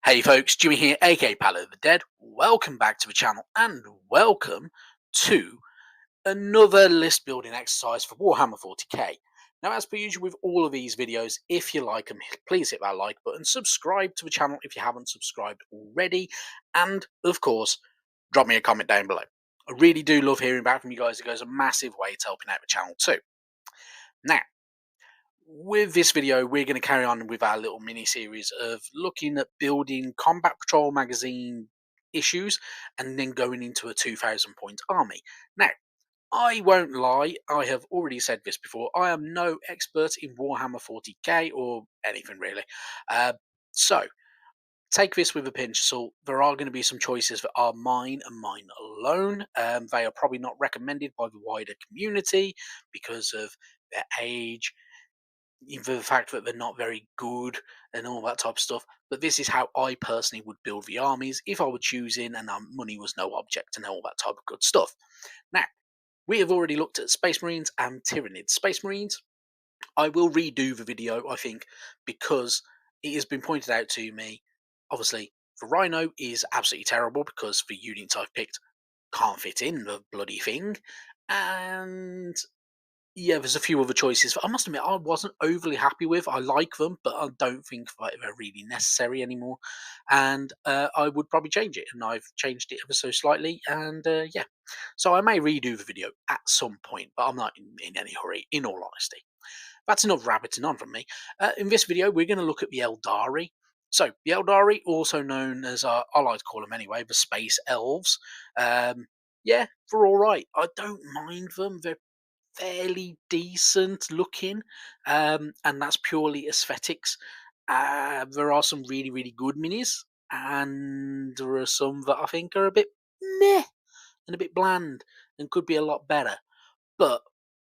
Hey folks, Jimmy here, aka Palo of the Dead. Welcome back to the channel and welcome to another list building exercise for Warhammer 40k. Now, as per usual with all of these videos, if you like them, please hit that like button, subscribe to the channel if you haven't subscribed already, and of course, drop me a comment down below. I really do love hearing back from you guys. It goes a massive way to helping out the channel too. Now, with this video, we're going to carry on with our little mini series of looking at building Combat Patrol magazine issues and then going into a 2000 point army. Now, I won't lie, I have already said this before, I am no expert in Warhammer 40k or anything really. So, take this with a pinch of salt. There are going to be some choices that are mine and mine alone. They are probably not recommended by the wider community because of their age, even the fact that they're not very good and all that type of stuff. But this is how I personally would build the armies if I were choosing and money was no object and all that type of good stuff. Now, we have already looked at Space Marines and Tyranids. Space Marines, I will redo the video, I think, because it has been pointed out to me. Obviously, the Rhino is absolutely terrible because the units I've picked can't fit in the bloody thing. And yeah, there's a few other choices. I must admit, I wasn't overly happy with. I like them, but I don't think they're really necessary anymore. And I would probably change it, and I've changed it ever so slightly. And yeah, so I may redo the video at some point, but I'm not in any hurry. In all honesty, that's enough rabbiting on from me. In this video, we're going to look at the Aeldari. So the Aeldari, also known as I like to call them anyway, the Space Elves. Yeah, they're all right. I don't mind them. They're fairly decent looking, and that's purely aesthetics. There are some really, really good minis, and there are some that I think are a bit meh and a bit bland and could be a lot better. But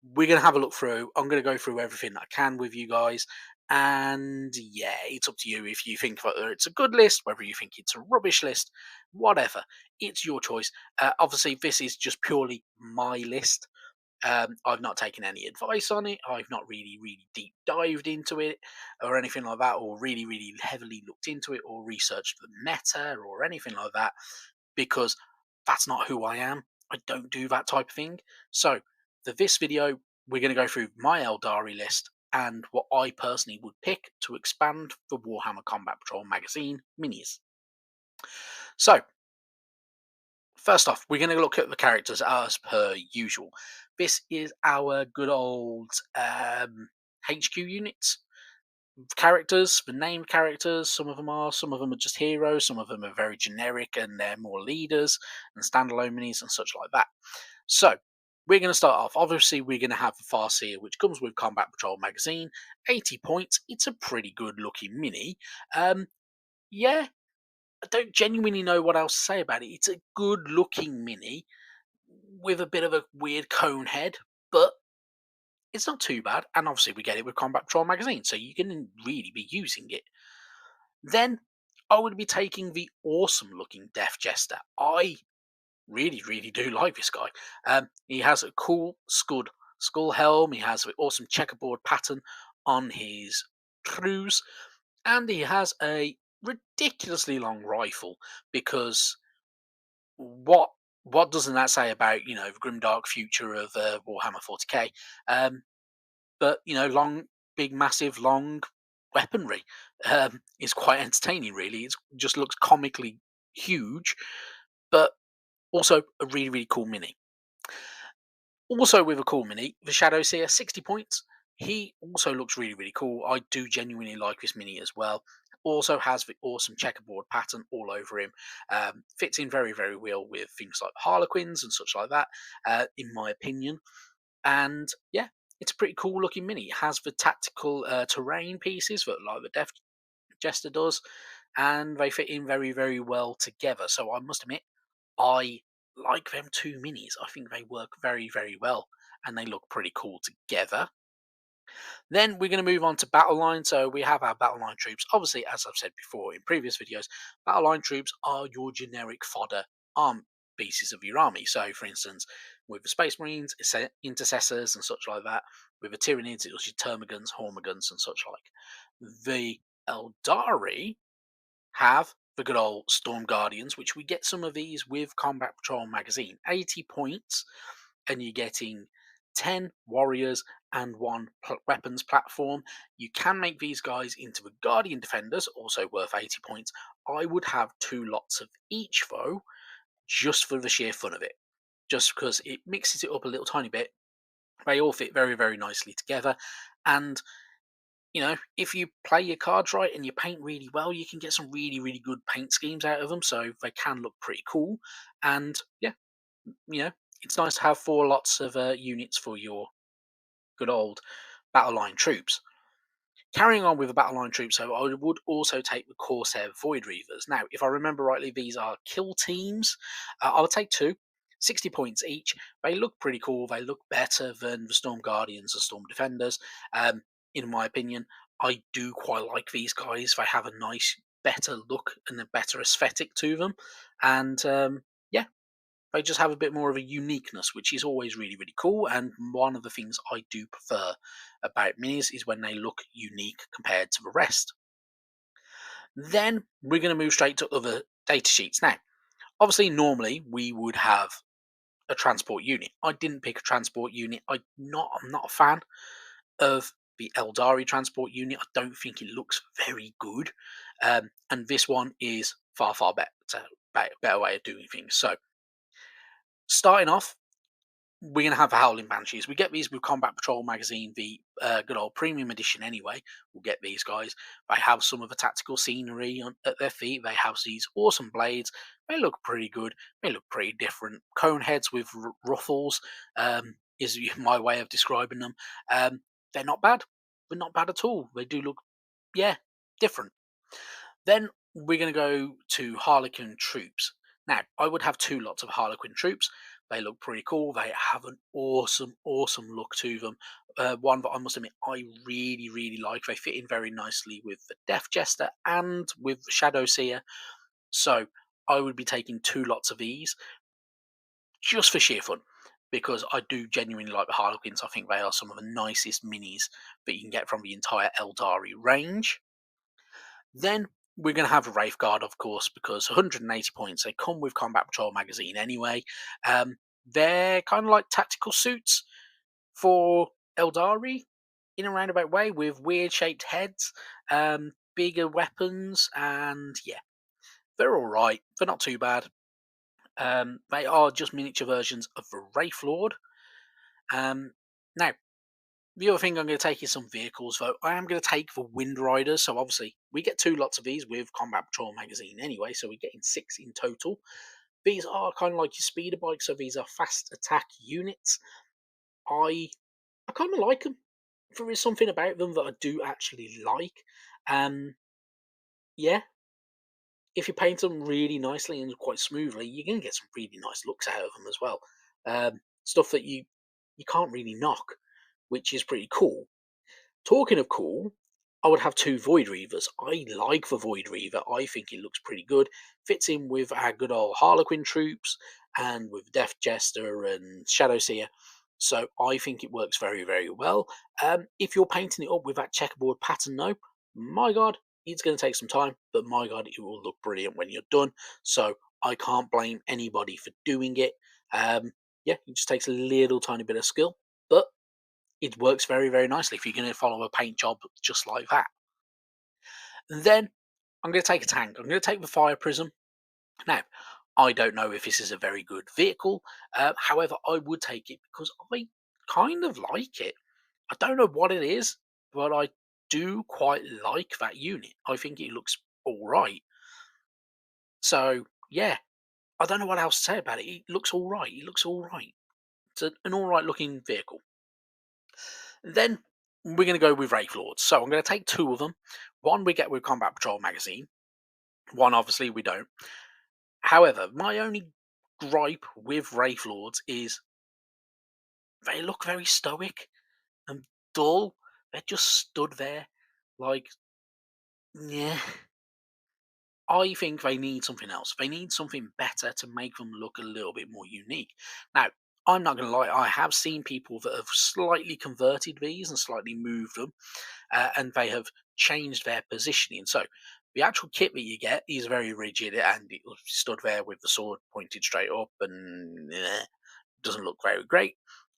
we're going to have a look through. I'm going to go through everything that I can with you guys. And yeah, it's up to you if you think whether it's a good list, whether you think it's a rubbish list, whatever. It's your choice. Obviously, this is just purely my list. I've not taken any advice on it. I've not really deep dived into it or anything like that, or really heavily looked into it or researched the meta or anything like that, because that's not who I am. I don't do that type of thing. So, for this video, we're going to go through my Aeldari list and what I personally would pick to expand the Warhammer Combat Patrol magazine minis. So, first off, we're going to look at the characters as per usual. This is our good old HQ units. Characters, the named characters, some of them are just heroes, some of them are very generic and they're more leaders and standalone minis and such like that. So, we're going to start off. Obviously, we're going to have the Farseer, which comes with Combat Patrol magazine, 80 points. It's a pretty good looking mini. Yeah, I don't genuinely know what else to say about it. It's a good looking mini with a bit of a weird cone head, but it's not too bad. And obviously, we get it with Combat Patrol magazine, so you can really be using it. Then I would be taking the awesome looking Death Jester. I really do like this guy. He has a cool skull helm. He has an awesome checkerboard pattern on his crews, and he has a ridiculously long rifle because what doesn't that say about the grimdark future of Warhammer 40k? But long, big, massive, long weaponry is quite entertaining. Really, it just looks comically huge, but also a really cool mini. Also with a cool mini, the Shadow Seer, 60 points. He also looks really cool. I do genuinely like this mini as well. Also has the awesome checkerboard pattern all over him. Fits in very well with things like Harlequins and such like that, in my opinion. And yeah, it's a pretty cool looking mini. It has the tactical terrain pieces that like the Death Jester does, and they fit in very well together. So I must admit, I like them two minis. I think they work very well, and they look pretty cool together. Then we're going to move on to battle line. So we have our battle line troops. Obviously, as I've said before in previous videos, battle line troops are your generic fodder arm pieces of your army. So, for instance, with the Space Marines, intercessors and such like that. With the Tyranids, it was your Termagants, Hormagants, and such like. The Aeldari have the good old Storm Guardians, which we get some of these with Combat Patrol magazine. 80 points, and you're getting 10 warriors and one weapons platform. You can make these guys into the Guardian Defenders, also worth 80 points. I would have 2 lots of each, though, just for the sheer fun of it. Just because it mixes it up a little tiny bit. They all fit very, very nicely together. And if you play your cards right and you paint really well, you can get some really, really good paint schemes out of them. So they can look pretty cool. And yeah, you know, it's nice to have 4 lots of units for your good old battle line troops. Carrying on with the battle line troops, so I would also take the Corsair Void Reavers. Now, if I remember rightly, these are kill teams. I would take 2, 60 points each. They look pretty cool. They look better than the Storm Guardians and Storm Defenders. In my opinion, I do quite like these guys. They have a nice, better look and a better aesthetic to them. And yeah, they just have a bit more of a uniqueness, which is always really, really cool. And one of the things I do prefer about minis is when they look unique compared to the rest. Then we're going to move straight to other data sheets. Now, obviously, normally we would have a transport unit. I didn't pick a transport unit. I'm not a fan of the Aeldari transport unit. I don't think it looks very good. And this one is far, far better, better way of doing things. So, starting off, we're going to have the Howling Banshees. We get these with Combat Patrol magazine, the good old premium edition anyway. We'll get these guys. They have some of the tactical scenery at their feet. They have these awesome blades. They look pretty good. They look pretty different. Cone heads with ruffles is my way of describing them. They're not bad. They're not bad at all. They do look, yeah, different. Then we're going to go to Harlequin troops. Now, I would have 2 lots of Harlequin troops. They look pretty cool. They have an awesome, awesome look to them. One that I must admit I really, really like. They fit in very nicely with the Death Jester and with the Shadow Seer. So I would be taking 2 lots of these just for sheer fun. Because I do genuinely like the Harlequins. I think they are some of the nicest minis that you can get from the entire Aeldari range. Then we're going to have a Wraith Guard, of course, because 180 points. They come with Combat Patrol magazine anyway. They're kind of like tactical suits for Aeldari in a roundabout way with weird shaped heads, bigger weapons, and yeah, they're all right. They're not too bad. They are just miniature versions of the Wraith Lord. Now, the other thing I'm going to take is some vehicles, though. I am going to take the Wind Riders. So obviously, we get 2 lots of these with Combat Patrol magazine anyway, so we're getting 6 in total. These are kind of like your speeder bikes, so these are fast attack units. I kind of like them. There is something about them that I do actually like. Yeah, if you paint them really nicely and quite smoothly, you're going to get some really nice looks out of them as well. Stuff that you can't really knock, which is pretty cool. Talking of cool, I would have 2 Void Reavers. I like the Void Reaver. I think it looks pretty good. Fits in with our good old Harlequin troops and with Death Jester and Shadow Seer. So I think it works very, very well. If you're painting it up with that checkerboard pattern, though, my God, it's going to take some time, but my God, it will look brilliant when you're done. So I can't blame anybody for doing it. Yeah, it just takes a little tiny bit of skill, but it works very, very nicely if you're going to follow a paint job just like that. And then I'm going to take a tank. I'm going to take the Fire Prism. Now, I don't know if this is a very good vehicle. However, I would take it because I kind of like it. I don't know what it is, but I do quite like that unit. I think it looks all right. So, yeah, I don't know what else to say about it. It looks all right. It looks all right. It's an all right looking vehicle. Then we're going to go with Wraith Lords. So I'm going to take 2 of them. One we get with Combat Patrol magazine. One obviously we don't. However, my only gripe with Wraith Lords is they look very stoic and dull. They're just stood there like, yeah. I think they need something else. They need something better to make them look a little bit more unique. Now, I'm not going to lie, I have seen people that have slightly converted these and slightly moved them, and they have changed their positioning. So The actual kit that you get is very rigid and it stood there with the sword pointed straight up and doesn't look very great.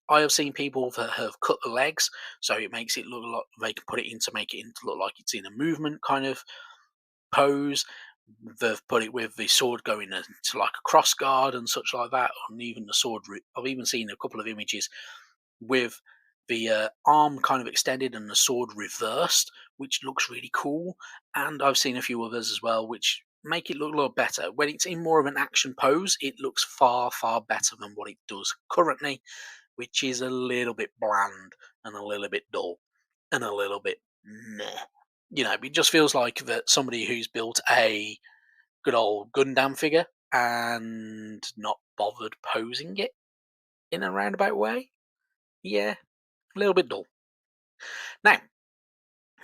I have seen people that have cut the legs, so it makes it look like they can put it in to make it into look like it's in a movement kind of pose. They've put it with the sword going into like a cross guard and such like that, and even the sword. I've even seen a couple of images with the arm kind of extended and the sword reversed, which looks really cool. And I've seen a few others as well, which make it look a lot better. When it's in more of an action pose, it looks far, far better than what it does currently, which is a little bit bland and a little bit dull and a little bit meh. It just feels like that somebody who's built a good old Gundam figure and not bothered posing it in a roundabout way. Yeah, a little bit dull. Now,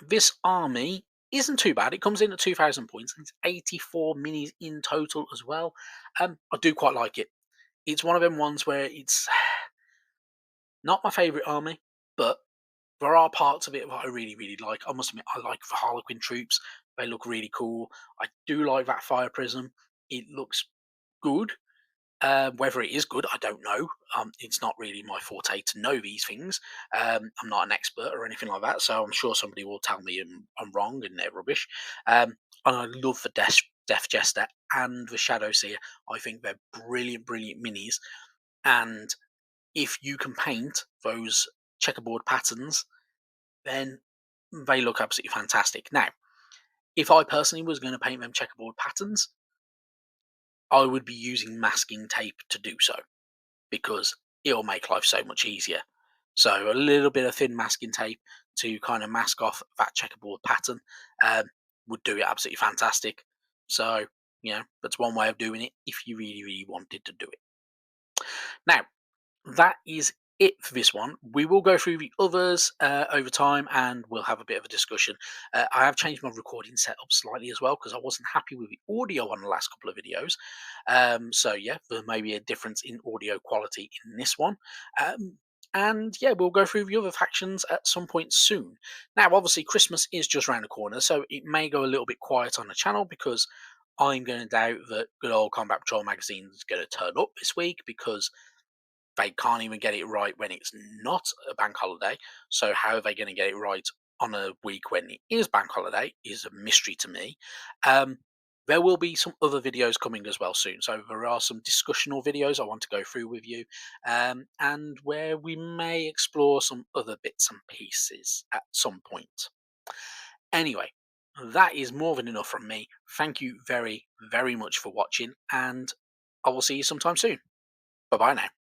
this army isn't too bad. It comes in at 2,000 points and it's 84 minis in total as well. I do quite like it. It's one of them ones where it's not my favourite army, but there are parts of it that I really, really like. I must admit, I like the Harlequin troops. They look really cool. I do like that fire prism. It looks good. Whether it is good, I don't know. It's not really my forte to know these things. I'm not an expert or anything like that, so I'm sure somebody will tell me I'm wrong and they're rubbish. And I love the Death Jester and the Shadow Seer. I think they're brilliant, brilliant minis. And if you can paint those checkerboard patterns, then they look absolutely fantastic. Now, if I personally was going to paint them checkerboard patterns, I would be using masking tape to do so because it'll make life so much easier. So a little bit of thin masking tape to kind of mask off that checkerboard pattern um, would do it absolutely fantastic. So, that's one way of doing it if you really, really wanted to do it. Now, that is it for this one. We will go through the others over time and we'll have a bit of a discussion. I have changed my recording setup slightly as well because I wasn't happy with the audio on the last couple of videos. So, yeah, there may be a difference in audio quality in this one. And yeah, we'll go through the other factions at some point soon. Now, obviously, Christmas is just around the corner, so it may go a little bit quiet on the channel because I'm going to doubt that good old Combat Patrol magazine is going to turn up this week because they can't even get it right when it's not a bank holiday. So how are they going to get it right on a week when it is bank holiday is a mystery to me. There will be some other videos coming as well soon. So there are some discussional videos I want to go through with you, and where we may explore some other bits and pieces at some point. Anyway, that is more than enough from me. Thank you very, very much for watching, and I will see you sometime soon. Bye bye now.